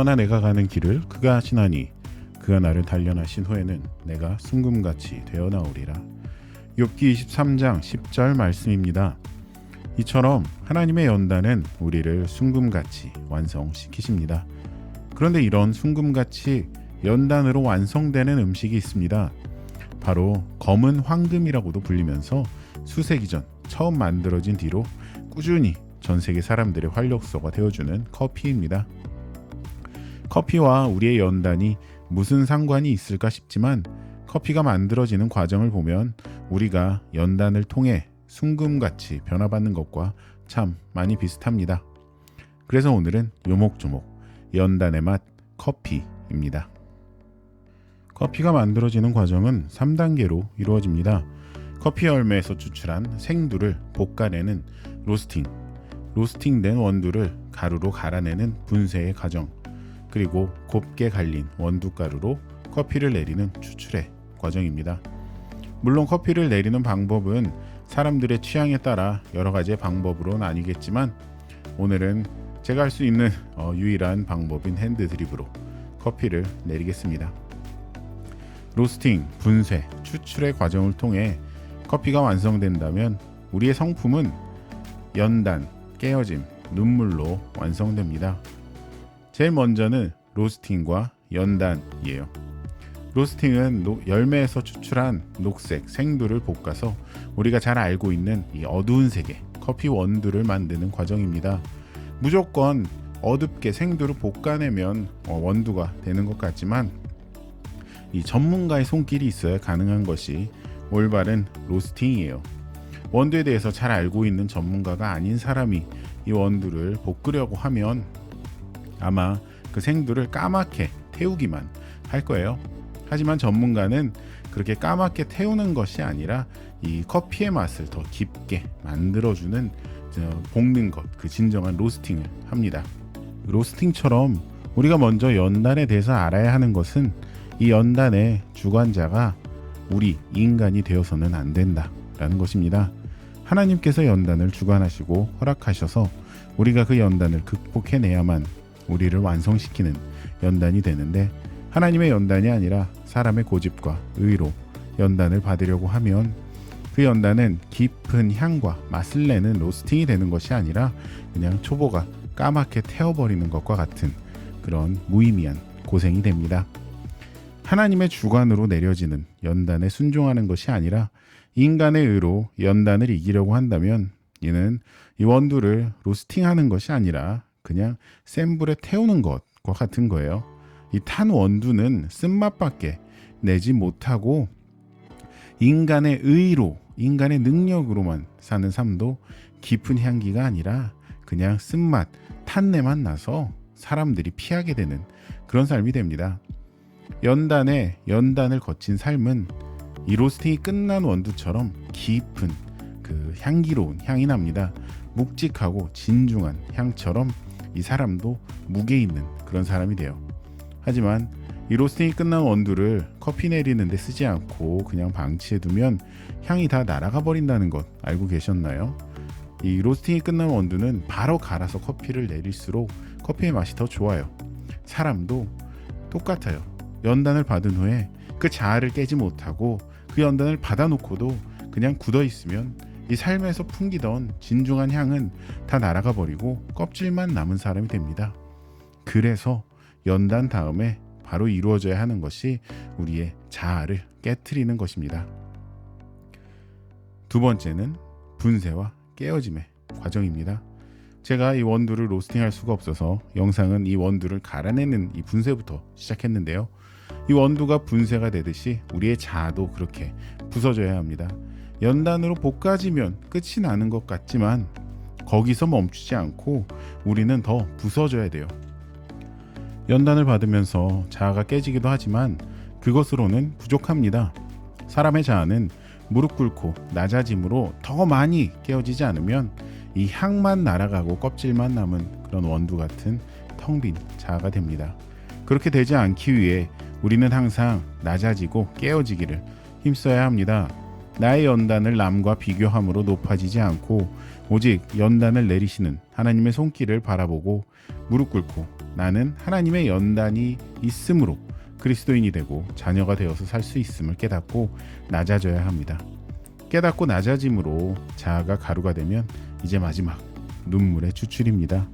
그러나 내가 가는 길을 그가 하시나니 그가 나를 단련하신 후에는 내가 순금같이 되어 나오리라. 욥기 23장 10절 말씀입니다. 이처럼 하나님의 연단은 우리를 순금같이 완성시키십니다. 그런데 이런 순금같이 연단으로 완성되는 음식이 있습니다. 바로 검은 황금이라고도 불리면서 수세기 전 처음 만들어진 뒤로 꾸준히 전 세계 사람들의 활력소가 되어주는 커피입니다. 커피와 우리의 연단이 무슨 상관이 있을까 싶지만 커피가 만들어지는 과정을 보면 우리가 연단을 통해 순금같이 변화받는 것과 참 많이 비슷합니다. 그래서 오늘은 요목조목 연단의 맛 커피입니다. 커피가 만들어지는 과정은 3단계로 이루어집니다. 커피 열매에서 추출한 생두를 볶아내는 로스팅, 로스팅된 원두를 가루로 갈아내는 분쇄의 과정, 그리고 곱게 갈린 원두가루로 커피를 내리는 추출의 과정입니다. 물론 커피를 내리는 방법은 사람들의 취향에 따라 여러 가지의 방법으로 나뉘겠지만 오늘은 제가 할 수 있는 유일한 방법인 핸드 드립으로 커피를 내리겠습니다. 로스팅, 분쇄, 추출의 과정을 통해 커피가 완성된다면 우리의 성품은 연단, 깨어짐, 눈물로 완성됩니다. 제일 먼저는 로스팅과 연단이에요. 로스팅은 열매에서 추출한 녹색 생두를 볶아서 우리가 잘 알고 있는 이 어두운 색의 커피 원두를 만드는 과정입니다. 무조건 어둡게 생두를 볶아내면 원두가 되는 것 같지만 이 전문가의 손길이 있어야 가능한 것이 올바른 로스팅이에요. 원두에 대해서 잘 알고 있는 전문가가 아닌 사람이 이 원두를 볶으려고 하면 아마 그 생두를 까맣게 태우기만 할 거예요. 하지만 전문가는 그렇게 까맣게 태우는 것이 아니라 이 커피의 맛을 더 깊게 만들어주는 볶는 것, 그 진정한 로스팅을 합니다. 로스팅처럼 우리가 먼저 연단에 대해서 알아야 하는 것은 이 연단의 주관자가 우리 인간이 되어서는 안 된다라는 것입니다. 하나님께서 연단을 주관하시고 허락하셔서 우리가 그 연단을 극복해내야만 우리를 완성시키는 연단이 되는데 하나님의 연단이 아니라 사람의 고집과 의로 연단을 받으려고 하면 그 연단은 깊은 향과 맛을 내는 로스팅이 되는 것이 아니라 그냥 초보가 까맣게 태워버리는 것과 같은 그런 무의미한 고생이 됩니다. 하나님의 주관으로 내려지는 연단에 순종하는 것이 아니라 인간의 의로 연단을 이기려고 한다면 이는 이 원두를 로스팅하는 것이 아니라 그냥 센 불에 태우는 것과 같은 거예요. 이 탄 원두는 쓴맛밖에 내지 못하고 인간의 의로, 인간의 능력으로만 사는 삶도 깊은 향기가 아니라 그냥 쓴맛, 탄내만 나서 사람들이 피하게 되는 그런 삶이 됩니다. 연단을 거친 삶은 이 로스팅이 끝난 원두처럼 깊은 그 향기로운 향이 납니다. 묵직하고 진중한 향처럼 이 사람도 무게 있는 그런 사람이 돼요. 하지만 이 로스팅이 끝난 원두를 커피 내리는데 쓰지 않고 그냥 방치해두면 향이 다 날아가 버린다는 것 알고 계셨나요? 이 로스팅이 끝난 원두는 바로 갈아서 커피를 내릴수록 커피의 맛이 더 좋아요. 사람도 똑같아요. 연단을 받은 후에 그 자아를 깨지 못하고 그 연단을 받아놓고도 그냥 굳어 있으면 이 삶에서 풍기던 진중한 향은 다 날아가 버리고 껍질만 남은 사람이 됩니다. 그래서 연단 다음에 바로 이루어져야 하는 것이 우리의 자아를 깨트리는 것입니다. 두 번째는 분쇄와 깨어짐의 과정입니다. 제가 이 원두를 로스팅할 수가 없어서 영상은 이 원두를 갈아내는 이 분쇄부터 시작했는데요. 이 원두가 분쇄가 되듯이 우리의 자아도 그렇게 부서져야 합니다. 연단으로 볶아지면 끝이 나는 것 같지만 거기서 멈추지 않고 우리는 더 부서져야 돼요. 연단을 받으면서 자아가 깨지기도 하지만 그것으로는 부족합니다. 사람의 자아는 무릎 꿇고 낮아짐으로 더 많이 깨어지지 않으면 이 향만 날아가고 껍질만 남은 그런 원두 같은 텅 빈 자아가 됩니다. 그렇게 되지 않기 위해 우리는 항상 낮아지고 깨어지기를 힘써야 합니다. 나의 연단을 남과 비교함으로 높아지지 않고 오직 연단을 내리시는 하나님의 손길을 바라보고 무릎 꿇고 나는 하나님의 연단이 있으므로 그리스도인이 되고 자녀가 되어서 살 수 있음을 깨닫고 낮아져야 합니다. 깨닫고 낮아짐으로 자아가 가루가 되면 이제 마지막 눈물의 추출입니다.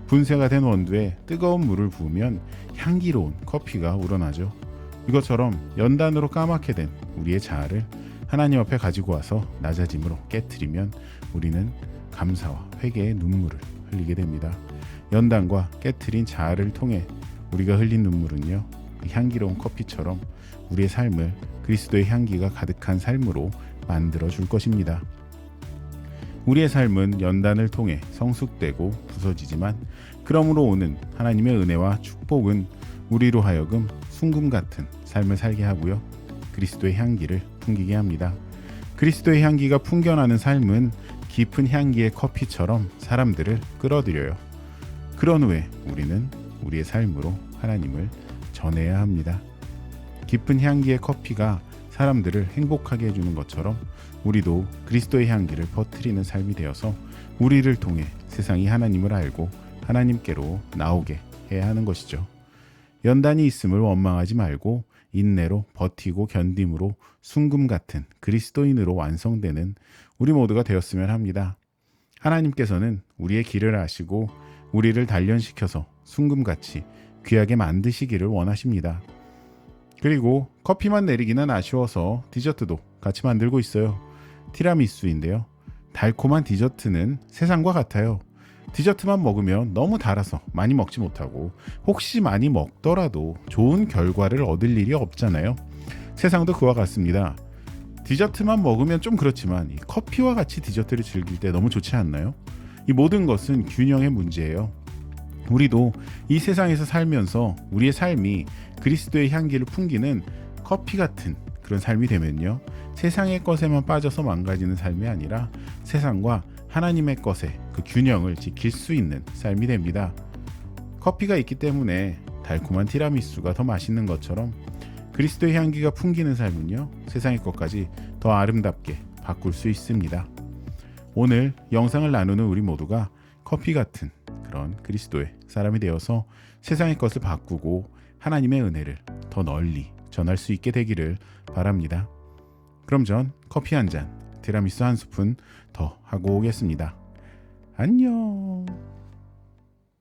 분쇄가 된 원두에 뜨거운 물을 부으면 향기로운 커피가 우러나죠. 이것처럼 연단으로 까맣게 된 우리의 자아를 하나님 앞에 가지고 와서 낮아짐으로 깨트리면 우리는 감사와 회개의 눈물을 흘리게 됩니다. 연단과 깨트린 자아를 통해 우리가 흘린 눈물은요, 그 향기로운 커피처럼 우리의 삶을 그리스도의 향기가 가득한 삶으로 만들어 줄 것입니다. 우리의 삶은 연단을 통해 성숙되고 부서지지만 그러므로 오는 하나님의 은혜와 축복은 우리로 하여금 순금 같은 삶을 살게 하고요, 그리스도의 향기를 풍기게 합니다. 그리스도의 향기가 풍겨나는 삶은 깊은 향기의 커피처럼 사람들을 끌어들여요. 그런 후에 우리는 우리의 삶으로 하나님을 전해야 합니다. 깊은 향기의 커피가 사람들을 행복하게 해주는 것처럼 우리도 그리스도의 향기를 퍼뜨리는 삶이 되어서 우리를 통해 세상이 하나님을 알고 하나님께로 나오게 해야 하는 것이죠. 연단이 있음을 원망하지 말고 인내로 버티고 견딤으로 순금 같은 그리스도인으로 완성되는 우리 모두가 되었으면 합니다. 하나님께서는 우리의 길을 아시고 우리를 단련시켜서 순금같이 귀하게 만드시기를 원하십니다. 그리고 커피만 내리기는 아쉬워서 디저트도 같이 만들고 있어요. 티라미수인데요. 달콤한 디저트는 세상과 같아요. 디저트만 먹으면 너무 달아서 많이 먹지 못하고 혹시 많이 먹더라도 좋은 결과를 얻을 일이 없잖아요. 세상도 그와 같습니다. 디저트만 먹으면 좀 그렇지만 이 커피와 같이 디저트를 즐길 때 너무 좋지 않나요? 이 모든 것은 균형의 문제예요. 우리도 이 세상에서 살면서 우리의 삶이 그리스도의 향기를 풍기는 커피 같은 그런 삶이 되면요, 세상의 것에만 빠져서 망가지는 삶이 아니라 세상과 하나님의 것의 그 균형을 지킬 수 있는 삶이 됩니다. 커피가 있기 때문에 달콤한 티라미수가 더 맛있는 것처럼 그리스도의 향기가 풍기는 삶은요, 세상의 것까지 더 아름답게 바꿀 수 있습니다. 오늘 영상을 나누는 우리 모두가 커피 같은 그런 그리스도의 사람이 되어서 세상의 것을 바꾸고 하나님의 은혜를 더 널리 전할 수 있게 되기를 바랍니다. 그럼 전 커피 한 잔, 티라미수 한 스푼 더 하고 오겠습니다. 안녕.